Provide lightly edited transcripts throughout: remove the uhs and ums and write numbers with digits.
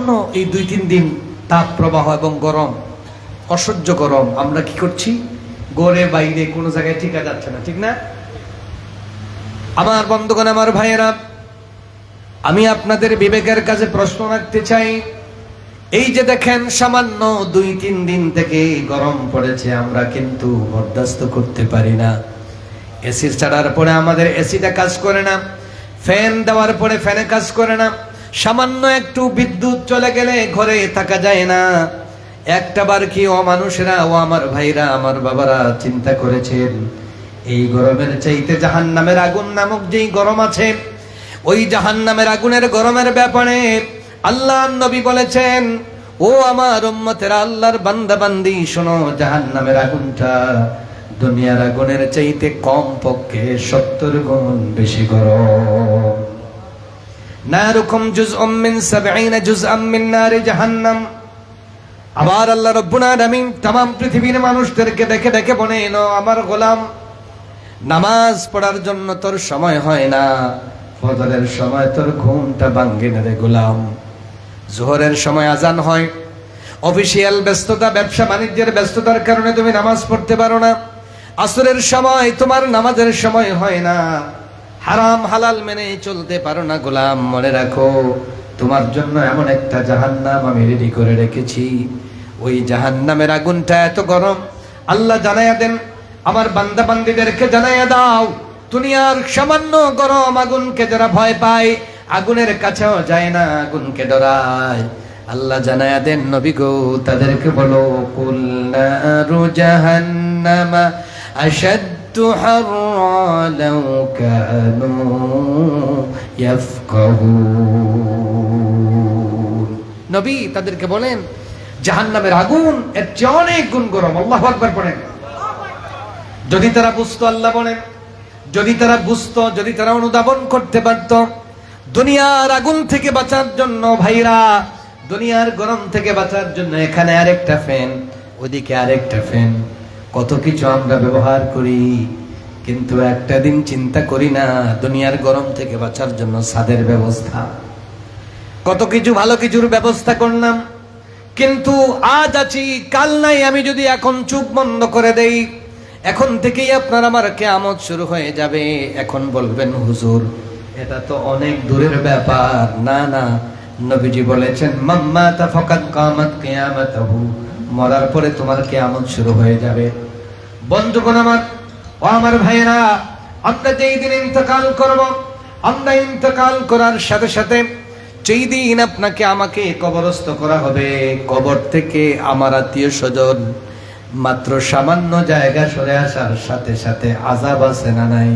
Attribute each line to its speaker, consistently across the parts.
Speaker 1: আসন্ন এই 2-3 দিন তাপ প্রবাহ এবং গরম, অসহ্য গরম, আমরা কি করছি? ঘরে বাইরে কোনো জায়গায় টিকা যাচ্ছে না, ঠিক না? আমার বন্ধুগণ, আমার ভাইয়েরা, আমি আপনাদের বিবেকের কাছে প্রশ্ন রাখতে চাই। এই যে দেখেন, সামান্য 2-3 দিন থেকে গরম পড়েছে, আমরা কিন্তু বরদাস্ত করতে পারি না। এসি ছাড়ার পরে আমাদের এসিটা কাজ করে না, ফ্যান দেওয়ার পরে ফ্যানে কাজ করে না, সামান্য একটু বিদ্যুৎ চলে গেলে ঘরে থাকা যায় না। একটা বার কি ও মানুষেরা, ও আমার ভাইরা, আমার বাবারা চিন্তা করেছেন এই গরমের চাইতে জাহান্নামের আগুন নামক যেই গরম আছে, ওই জাহান্নামের আগুনের গরমের ব্যাপারে আল্লাহর নবী বলেছেন, ও আমার উম্মতেরা, আল্লাহর বান্দা বান্দি, শোনো, জাহান্নামের আগুনটা দুনিয়ার আগুনের চাইতে কম পক্ষে 70 গুণ বেশি গরম। নারুকুম জুজউম মিন 70 জুজআম মিন নারি জাহান্নাম। আবার আল্লাহ রাব্বুল আলামিন तमाम পৃথিবীর মানুষদেরকে ডেকে ডেকে বলেন, ও আমার গোলাম, নামাজ পড়ার জন্য তোর সময় হয় না, ফজরের সময় তোর ঘুমটা ভাঙে না রে গোলাম। জোহরের সময় আজান হয়, অফিসিয়াল ব্যস্ততা, ব্যবসা বাণিজ্যের ব্যস্ততার কারণে তুমি নামাজ পড়তে পারো না। আসরের সময় তোমার নামাজের সময় হয় না, হারাম হালাল মেনে চলতে পারো না গোলাম। মনে রাখো, তোমার জন্য এমন একটা জাহান্নাম আমি রেডি করে রেখেছি। ওই জাহান্নামের আগুনটা এত গরম, আল্লাহ জানায়া দেন, আমার বান্দা বান্দীদেরকে জানায়া দাও, দুনিয়ার সামান্য গরম আগুনকে যারা ভয় পায়, আগুনের কাছেও যায় না, আগুনকে ডরায়, আল্লাহ জানায়া দেন, নবী গো, তাদেরকে বলো, কুল নারু জাহান্নামা আশাদ্দু হাররা লাউ কানু ইয়াফকাহুন। নবী তাদেরকে বলেন, জাহান্নামের আগুন এর চেয়ে অনেক গুণ গরম। আল্লাহু আকবার পড়েন। যদি তারা বুঝতো, আল্লাহ বলেন, যদি তারা বুঝতো, যদি তারা অনুধাবন করতে পারত, দুনিয়ার আগুন থেকে বাঁচার জন্য ভাইরা, দুনিয়ার গরম থেকে বাঁচার জন্য এখানে আরেকটা ফ্যান, ওদিকে আরেকটা ফ্যান, কত কিছু আমরা ব্যবহার করি, কিন্তু একটা দিন চিন্তা করি না দুনিয়ার গরম থেকে বাঁচার জন্য ছাদের ব্যবস্থা, কত কিছু ভালো কিছুর ব্যবস্থা করলাম, কিন্তু আজ আছি কাল নাই। আমি যদি এখন চোখ বন্ধ করে দেই, এখন থেকেই আপনার আমার কিয়ামত শুরু হয়ে যাবে। এখন বলবেন, হুজুর এটা তো অনেক দূরের ব্যাপার। না না, নবীজি বলেছেন, মাম্মাতা ফাকাদ কামাত কিয়ামাতুহু, মরার পরে তোমার কিয়ামত শুরু হয়ে যাবে। বন্ধুগণ আমার, ও আমার ভাইয়েরা, আমরা যেই দিন ইন্তেকাল করব, আমরা ইন্তেকাল করার সাথে সাথে যেই দিন আপনাকে আমাকে কবরস্থ করা হবে, কবর থেকে আমার আত্মীয় স্বজন মাত্র সামান্য জায়গা সরে আসার সাথে সাথে আযাব আছে না নাই?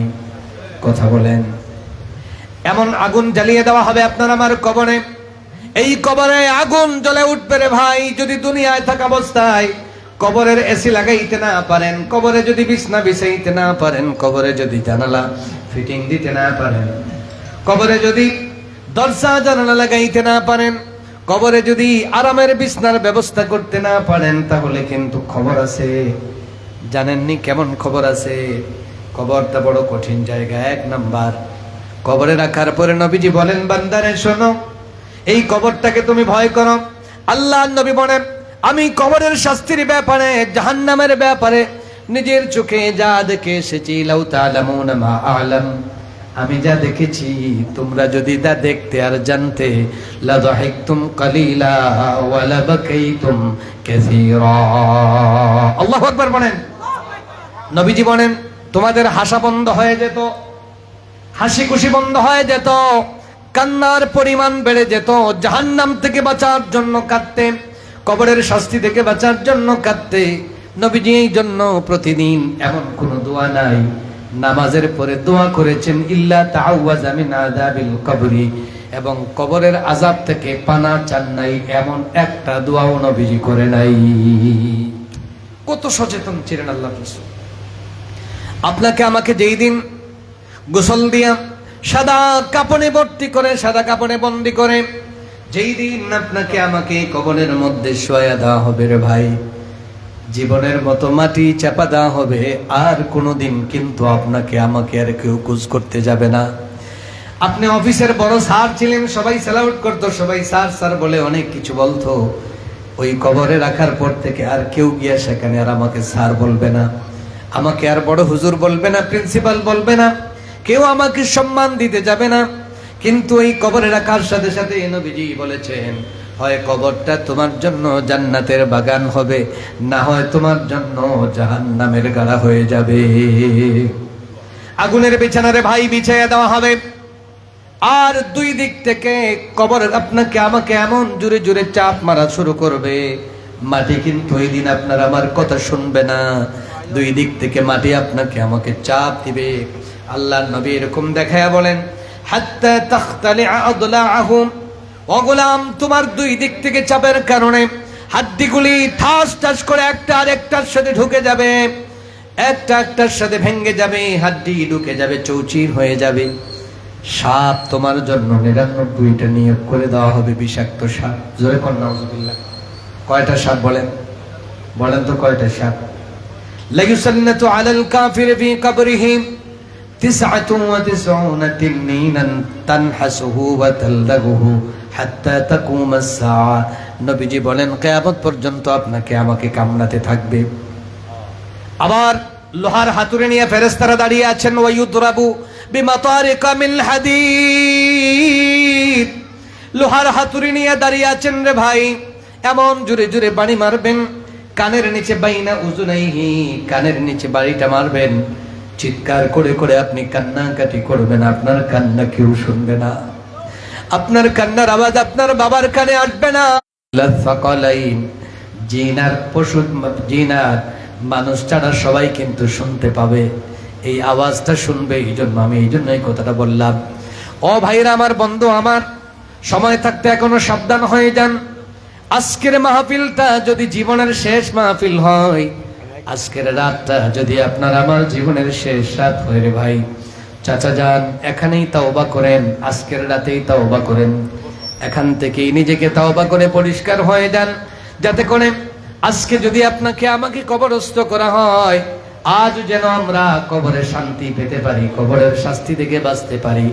Speaker 1: কথা বলেন। এমন আগুন জ্বালিয়ে দেওয়া হবে আপনার আমার কবরে, এই কবরে আগুন জ্বলে উঠবে রে ভাই। যদি দুনিয়ায় থাকা অবস্থায় কবরের এসি লাগাইতে না পারেন, কবরে যদি বিছনা বিছাইতে না পারেন, কবরে যদি জানালা ফিটিং দিতে না পারেন, কবরে যদি দরজা জানালা লাগাইতে না পারেন, কবরে যদি আরামের বিছনার ব্যবস্থা করতে না পারেন, তাহলে কিন্তু খবর আছে। জানেননি কেমন খবর আছে? কবরটা বড় কঠিন জায়গা। 1 নাম্বার, কবরে রাখার পরে নবীজি বলেন, বান্দারে শোনো, এই কবরটাকে তুমি ভয় করো। আল্লাহর নবী বলেন, আমি কবরের শাস্তির ব্যাপারে, জাহান্নামের ব্যাপারে নিজের চোখে যা দেখে এসেছি, লাউ তাআলামুনা মা আ'লাম, আমি যা দেখেছি তোমরা যদি তা দেখতে আর জানতে, লা দাহিকতুম কালিলা ওয়া লা বাকাইতুম কাসীরা। আল্লাহু আকবার বলেন। নবীজি বলেন, তোমাদের হাসা বন্ধ হয়ে যেত, হাসি খুশি বন্ধ হয়ে যেত, কান্নার পরিমাণ বেড়ে যেত। জাহান্নাম থেকে বাঁচার জন্য কাঁদতে, কবরের শাস্তি থেকে বাঁচার জন্য কাঁদতে। নবীজি এই জন্য প্রতিদিন এমন কোন দোয়া নাই, নামাজের পরে দোয়া করেছেন, ইল্লা তাআওয়াযা মিন আযাবিল কবরি, এবং কবরের আযাব থেকে পানা চান নাই, এমন একটা দোয়াও নবীজি করে নাই। কত সচেতন ছিলেন আল্লাহর রাসূল। আপনাকে আমাকে যেই দিন গোসল দিয়া সাদা কাপড়ে ভর্তি করে, সাদা কাপড়ে বন্দি করে যেই দিন আপনাকে আমাকে কবরের মধ্যে শোয়া দেওয়া হবে রে ভাই, জীবনের মতো মাটি চাপা দেওয়া হবে, আর কোনোদিন কিন্তু আপনাকে আমাকে আর কেউ কুজ করতে যাবে না। আপনি অফিসের বড় স্যার ছিলেন, সবাই স্যালাউট করতো, সবাই স্যার স্যার বলে অনেক কিছু বলতো। ওই কবরে রাখার পর থেকে আর কেউ গিয়া সেখানে আর আমাকে স্যার বলবে না, আমাকে আর বড় হুজুর বলবে না, প্রিন্সিপাল বলবে না, কেউ আমাকে সম্মান দিতে যাবে না। কিন্তু এই কবরে রাখার সাথে সাথে নবীজি বলেছেন, হয় কবরটা তোমার জন্য জান্নাতের বাগান হবে, না হয় তোমার জন্য জাহান্নামের গাড়া হয়ে যাবে। আগুনের বিছানারে ভাই বিছাইয়া দেওয়া হবে, আর দুই দিক থেকে কবর আপনাকে আমাকে এমন জোরে জোরে চাপ মারা শুরু করবে, মাটি কিন্তু ওই দিন আপনার আমার কথা শুনবে না। দুই দিক থেকে মাটি আপনাকে আমাকে চাপ দিবে। আল্লাহর নবী এরকম দেখায়া বলেন, হাত্তা তাখতালিআ আদলাআহুম, ও গোলাম তোমার দুই দিক থেকে চাপের কারণে হাড্ডিগুলি ঠাস ঠাস করে একটা আরেকটার সাথে ঢুকে যাবে, একটা একটার সাথে ভেঙে যাবে, হাড্ডি ঢুকে যাবে, চৌচির হয়ে যাবে। সাপ তোমার জন্য 99টা নিয়োগ করে দেওয়া হবে, বিষাক্ত সাপ। জোরে কর নাউযুবিল্লাহ। কয়টা সাপ বলেন? বলেন তো কয়টা সাপ? লায়ুসাল্লাতু আলাল কাফির ফি কবরিহি 99 তিননিনান তানহাসুহু ওয়া তালদাগুহু হাত্তা তাকুমাস সাআ। নবীজি বলেন কিয়ামত পর্যন্ত আপনাকে আমাকে কামড়াতে থাকবে। আবার লোহার হাতুড়ি নিয়ে ফেরেশতারা দাঁড়িয়ে আছেন, ওয়ায়ুদরাবু বিমাতারিকা মিন হাদীদ। লোহার হাতুড়ি নিয়ে দাঁড়িয়ে আছেন রে ভাই, এমন জোরে জোরে বাড়ি মারবেন, কানের নিচে বাইনা উজুনাইহি, কানের নিচে বাড়িটা মারবেন, চিৎকার করে করে আপনি কান্নাকাটি করবেন, আপনার কান্না কেউ শুনবে না, আপনার কান্নার আওয়াজ আপনার বাবার কানে আসবে না। লাসাকালাইন, জিনার পশু, জিনার মানুষ ছাড়া সবাই কিন্তু শুনতে পাবে, এই আওয়াজটা শুনবে। এই জন্য আমি এই কথাটা বললাম। ও ভাইরা আমার, বন্ধু আমার, সময় থাকতে এখনো সাবধান হয়ে যান। আজকের মাহফিলটা যদি জীবনের শেষ মাহফিল হয়, আজকের রাতটা যদি আপনার আমার জীবনের শেষ রাত হয় রে ভাই, চাচা যান এখানেই তাওবা করেন, আজকের রাতেই তাওবা করেন, এখান থেকেই নিজেকে তাওবা করে পরিষ্কার হয়ে যান, যাতে করে আজকে যদি আপনাকে আমাকে কবরস্থ করা হয়, আজ যেন আমরা কবরে শান্তি পেতে পারি, কবরের শাস্তি থেকে বাঁচতে পারি।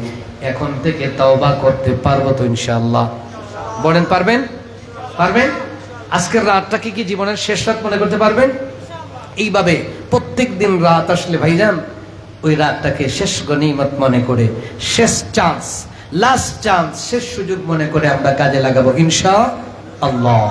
Speaker 1: এখন থেকে তাওবা করতে পারবো তো ইনশাআল্লাহ? বলেন পারবেন? পারবেন? আজকের রাতটাকে কি জীবনের শেষ রাত মনে করতে পারবেন? এইভাবে প্রত্যেক দিন রাত আসলে ভাইজান ওই রাতটাকে শেষ গনিমত মনে করে, শেষ চান্স, লাস্ট চান্স, শেষ সুযোগ মনে করে আমরা কাজে লাগাবো ইনশাআল্লাহ।